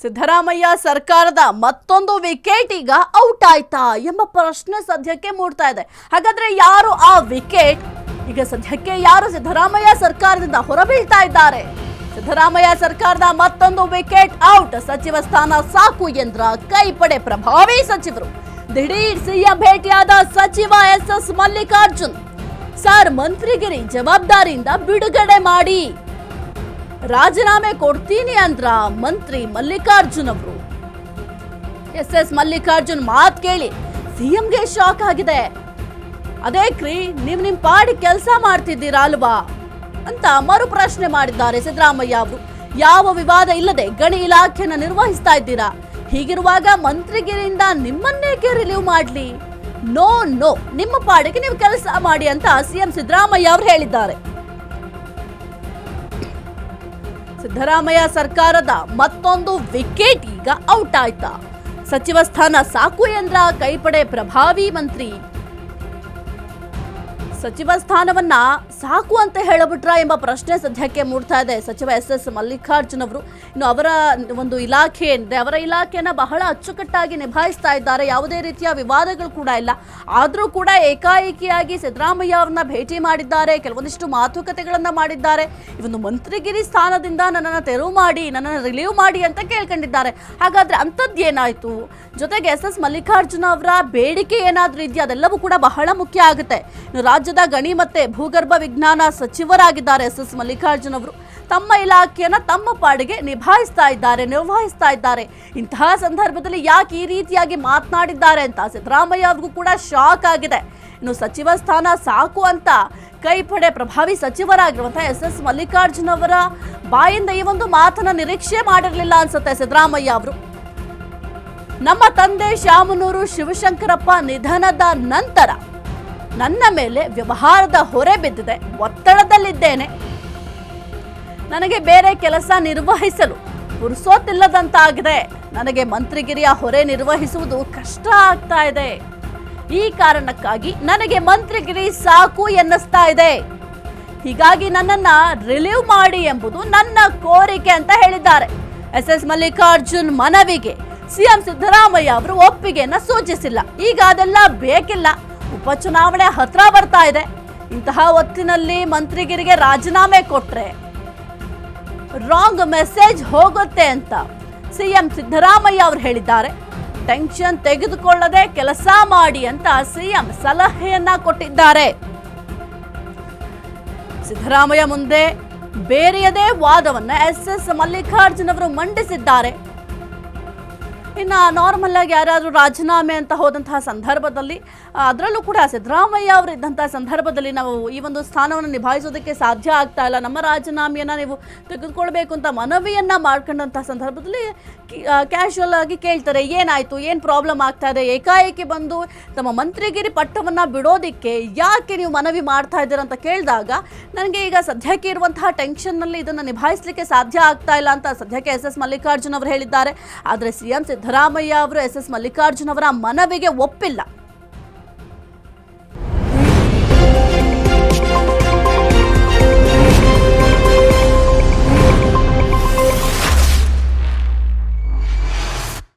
ಸಿದ್ದರಾಮಯ್ಯ ಸರ್ಕಾರದ ಮತ್ತೊಂದು ವಿಕೆಟ್ ಈಗ ಔಟ್ ಆಯ್ತಾ ಎಂಬ ಪ್ರಶ್ನೆ ಸದ್ಯಕ್ಕೆ ಮೂಡ್ತಾ ಇದೆ. ಹಾಗಾದ್ರೆ ಯಾರು ಆ ವಿಕೆಟ್? ಈಗ ಸದ್ಯಕ್ಕೆ ಯಾರು ಸಿದ್ದರಾಮಯ್ಯ ಸರ್ಕಾರದಿಂದ ಹೊರಬೀಳ್ತಾ ಇದ್ದಾರೆ? ಸಿದ್ದರಾಮಯ್ಯ ಸರ್ಕಾರದ ಮತ್ತೊಂದು ವಿಕೆಟ್ ಔಟ್. ಸಚಿವ ಸ್ಥಾನ ಸಾಕು ಎಂದ್ರ ಕೈಪಡೆ ಪ್ರಭಾವಿ ಸಚಿವರು. ದಿಢೀರ್ ಸಿಎಂ ಭೇಟಿಯಾದ ಸಚಿವ ಎಸ್ ಮಲ್ಲಿಕಾರ್ಜುನ್. ಸರ್, ಮಂತ್ರಿಗಿರಿ ಜವಾಬ್ದಾರಿಯಿಂದ ಬಿಡುಗಡೆ ಮಾಡಿ, ರಾಜೀನಾಮೆ ಕೊಡ್ತೀನಿ ಅಂದ್ರ ಮಂತ್ರಿ ಮಲ್ಲಿಕಾರ್ಜುನ್ ಅವರು. ಎಸ್ ಮಲ್ಲಿಕಾರ್ಜುನ್ ಮಾತು ಕೇಳಿ ಸಿಎಂಗೆ ಶಾಕ್ ಆಗಿದೆ. ಅದೇಕ್ರಿ, ನಿಮ್ ಪಾಡಿ ಕೆಲಸ ಮಾಡ್ತಿದ್ದೀರಾ ಅಲ್ವಾ ಅಂತ ಮರು ಪ್ರಶ್ನೆ ಮಾಡಿದ್ದಾರೆ ಸಿದ್ದರಾಮಯ್ಯ ಅವರು. ಯಾವ ವಿವಾದ ಇಲ್ಲದೆ ಗಣಿ ಇಲಾಖೆಯನ್ನು ನಿರ್ವಹಿಸ್ತಾ ಇದ್ದೀರಾ, ಹೀಗಿರುವಾಗ ಮಂತ್ರಿಗಿರಿಯಿಂದ ನಿಮ್ಮನ್ನೇಕೆ ರಿಲೀವ್ ಮಾಡ್ಲಿ? ನೋ, ನಿಮ್ಮ ಪಾಡಿಗೆ ನೀವು ಕೆಲಸ ಮಾಡಿ ಅಂತ ಸಿಎಂ ಸಿದ್ದರಾಮಯ್ಯ ಅವರು ಹೇಳಿದ್ದಾರೆ. ಸಿದ್ದರಾಮಯ್ಯ ಸರ್ಕಾರದ ಮತ್ತೊಂದು ವಿಕೆಟ್ ಈಗ ಔಟ್ ಆಯ್ತಾ? ಸಚಿವ ಸ್ಥಾನ ಸಾಕು ಎಂದ್ರ ಕೈಪಡೆ ಪ್ರಭಾವಿ ಮಂತ್ರಿ. ಸಚಿವ ಸ್ಥಾನವನ್ನ ಸಾಕು ಅಂತ ಹೇಳಬಿಟ್ರ ಎಂಬ ಪ್ರಶ್ನೆ ಸದ್ಯಕ್ಕೆ ಮೂಡ್ತಾ ಇದೆ. ಸಚಿವ ಎಸ್ ಮಲ್ಲಿಕಾರ್ಜುನ್ ಅವರು ಇನ್ನು ಅವರ ಒಂದು ಇಲಾಖೆ ಏನಿದೆ, ಅವರ ಇಲಾಖೆಯನ್ನ ಬಹಳ ಅಚ್ಚುಕಟ್ಟಾಗಿ ನಿಭಾಯಿಸ್ತಾ ಇದ್ದಾರೆ. ಯಾವುದೇ ರೀತಿಯ ವಿವಾದಗಳು ಕೂಡ ಇಲ್ಲ. ಆದರೂ ಕೂಡ ಏಕಾಏಕಿಯಾಗಿ ಸಿದ್ದರಾಮಯ್ಯ ಅವ್ರನ್ನ ಭೇಟಿ ಮಾಡಿದ್ದಾರೆ, ಕೆಲವೊಂದಿಷ್ಟು ಮಾತುಕತೆಗಳನ್ನ ಮಾಡಿದ್ದಾರೆ. ಈ ಒಂದು ಮಂತ್ರಿಗಿರಿ ಸ್ಥಾನದಿಂದ ನನ್ನನ್ನು ತೆರವು ಮಾಡಿ, ನನ್ನನ್ನು ರಿಲೀವ್ ಮಾಡಿ ಅಂತ ಕೇಳ್ಕೊಂಡಿದ್ದಾರೆ. ಹಾಗಾದ್ರೆ ಅಂಥದ್ದೇನಾಯ್ತು? ಜೊತೆಗೆ ಎಸ್ ಮಲ್ಲಿಕಾರ್ಜುನ್ ಅವರ ಬೇಡಿಕೆ ಏನಾದ್ರೂ ಇದೆಯಾ? ಅದೆಲ್ಲವೂ ಕೂಡ ಬಹಳ ಮುಖ್ಯ ಆಗುತ್ತೆ. ರಾಜ್ಯದ ಗಣಿ ಮತ್ತೆ ಭೂಗರ್ಭ ವಿಜ್ಞಾನ ಸಚಿವರಾಗಿದ್ದಾರೆ ಎಸ್ ಮಲ್ಲಿಕಾರ್ಜುನ್ ಅವರು. ತಮ್ಮ ಇಲಾಖೆಯನ್ನ ತಮ್ಮ ಪಾಡಿಗೆ ನಿರ್ವಹಿಸ್ತಾ ಇದ್ದಾರೆ. ಇಂತಹ ಸಂದರ್ಭದಲ್ಲಿ ಯಾಕೆ ಈ ರೀತಿಯಾಗಿ ಮಾತನಾಡಿದ್ದಾರೆ ಅಂತ ಸಿದ್ದರಾಮಯ್ಯ ಅವ್ರಿಗೂ ಕೂಡ ಶಾಕ್ ಆಗಿದೆ. ಇನ್ನು ಸಚಿವ ಸ್ಥಾನ ಸಾಕು ಅಂತ ಕೈಪಡೆ ಪ್ರಭಾವಿ ಸಚಿವರಾಗಿರುವಂತಹ ಎಸ್ ಮಲ್ಲಿಕಾರ್ಜುನ್ ಅವರ ಬಾಯಿಂದ ಈ ಒಂದು ಮಾತನ್ನ ನಿರೀಕ್ಷೆ ಮಾಡಿರಲಿಲ್ಲ ಅನ್ಸುತ್ತೆ ಸಿದ್ದರಾಮಯ್ಯ ಅವರು. ನಮ್ಮ ತಂದೆ ಶಾಮನೂರು ಶಿವಶಂಕರಪ್ಪ ನಿಧನದ ನಂತರ ನನ್ನ ಮೇಲೆ ವ್ಯವಹಾರದ ಹೊರೆ ಬಿದ್ದಿದೆ, ಒತ್ತಡದಲ್ಲಿದ್ದೇನೆ. ನನಗೆ ಬೇರೆ ಕೆಲಸ ನಿರ್ವಹಿಸಲು ಪುರುಸೋತಿಲ್ಲದಂತಾಗಿದೆ. ನನಗೆ ಮಂತ್ರಿಗಿರಿಯ ಹೊರೆ ನಿರ್ವಹಿಸುವುದು ಕಷ್ಟ ಆಗ್ತಾ ಇದೆ. ಈ ಕಾರಣಕ್ಕಾಗಿ ನನಗೆ ಮಂತ್ರಿಗಿರಿ ಸಾಕು ಎನ್ನಿಸ್ತಾ ಇದೆ. ಹೀಗಾಗಿ ನನ್ನನ್ನ ರಿಲೀವ್ ಮಾಡಿ ಎಂಬುದು ನನ್ನ ಕೋರಿಕೆ ಅಂತ ಹೇಳಿದ್ದಾರೆ. ಎಸ್ ಮಲ್ಲಿಕಾರ್ಜುನ್ ಮನವಿಗೆ ಸಿಎಂ ಸಿದ್ದರಾಮಯ್ಯ ಅವರು ಒಪ್ಪಿಗೆಯನ್ನ ಸೂಚಿಸಿಲ್ಲ. ಈಗ ಅದೆಲ್ಲ ಬೇಕಿಲ್ಲ, ಉಪಚುನಾವಣೆ ಹತ್ರ ಬರ್ತಾ ಇದೆ. ಇಂತಹ ಹೊತ್ತಿನಲ್ಲಿ ಮಂತ್ರಿಗಿರಿಗೆ ರಾಜೀನಾಮೆ ಕೊಟ್ರೆ ರಾಂಗ್ ಮೆಸೇಜ್ ಹೋಗುತ್ತೆ ಅಂತ ಸಿಎಂ ಸಿದ್ದರಾಮಯ್ಯ ಅವರು ಹೇಳಿದ್ದಾರೆ. ಟೆನ್ಷನ್ ತೆಗೆದುಕೊಳ್ಳದೆ ಕೆಲಸ ಮಾಡಿ ಅಂತ ಸಿಎಂ ಸಲಹೆಯನ್ನ ಕೊಟ್ಟಿದ್ದಾರೆ. ಸಿದ್ದರಾಮಯ್ಯ ಮುಂದೆ ಬೇರೆಯದೇ ವಾದವನ್ನ ಎಸ್ ಮಲ್ಲಿಕಾರ್ಜುನ್ ಅವರು ಮಂಡಿಸಿದ್ದಾರೆ. ಇನ್ನು ನಾರ್ಮಲ್ ಆಗಿ ಯಾರಾದರೂ ರಾಜೀನಾಮೆ ಅಂತ ಹೋದಂತಹ ಸಂದರ್ಭದಲ್ಲಿ, ಅದರಲ್ಲೂ ಕೂಡ ಸಿದ್ದರಾಮಯ್ಯ ಅವರು ಇದ್ದಂತಹ ಸಂದರ್ಭದಲ್ಲಿ ನಾವು ಈ ಒಂದು ಸ್ಥಾನವನ್ನು ನಿಭಾಯಿಸೋದಕ್ಕೆ ಸಾಧ್ಯ ಆಗ್ತಾ ಇಲ್ಲ, ನಮ್ಮ ರಾಜೀನಾಮೆಯನ್ನು ನೀವು ತೆಗೆದುಕೊಳ್ಬೇಕು ಅಂತ ಮನವಿಯನ್ನ ಮಾಡ್ಕೊಂಡಂತಹ ಸಂದರ್ಭದಲ್ಲಿ ಕ್ಯಾಶುವಲ್ ಆಗಿ ಕೇಳ್ತಾರೆ, ಏನಾಯ್ತು, ಏನು ಪ್ರಾಬ್ಲಮ್ ಆಗ್ತಾ ಇದೆ, ಏಕಾಏಕಿ ಬಂದು ತಮ್ಮ ಮಂತ್ರಿಗಿರಿ ಪಟ್ಟವನ್ನ ಬಿಡೋದಿಕ್ಕೆ ಯಾಕೆ ನೀವು ಮನವಿ ಮಾಡ್ತಾ ಇದ್ದೀರ ಅಂತ ಕೇಳಿದಾಗ, ನನಗೆ ಈಗ ಸದ್ಯಕ್ಕೆ ಇರುವಂತಹ ಟೆನ್ಷನ್ನಲ್ಲಿ ಇದನ್ನು ನಿಭಾಯಿಸಲಿಕ್ಕೆ ಸಾಧ್ಯ ಆಗ್ತಾ ಇಲ್ಲ ಅಂತ ಸದ್ಯಕ್ಕೆ ಎಸ್ ಮಲ್ಲಿಕಾರ್ಜುನ್ ಅವರು ಹೇಳಿದ್ದಾರೆ. ಆದರೆ ಸಿಎಂ ಸಿದ್ದರಾಮಯ್ಯ ಅವರು ಎಸ್ ಮಲ್ಲಿಕಾರ್ಜುನ್ ಅವರ ಮನವಿಗೆ ಒಪ್ಪಿಲ್ಲ.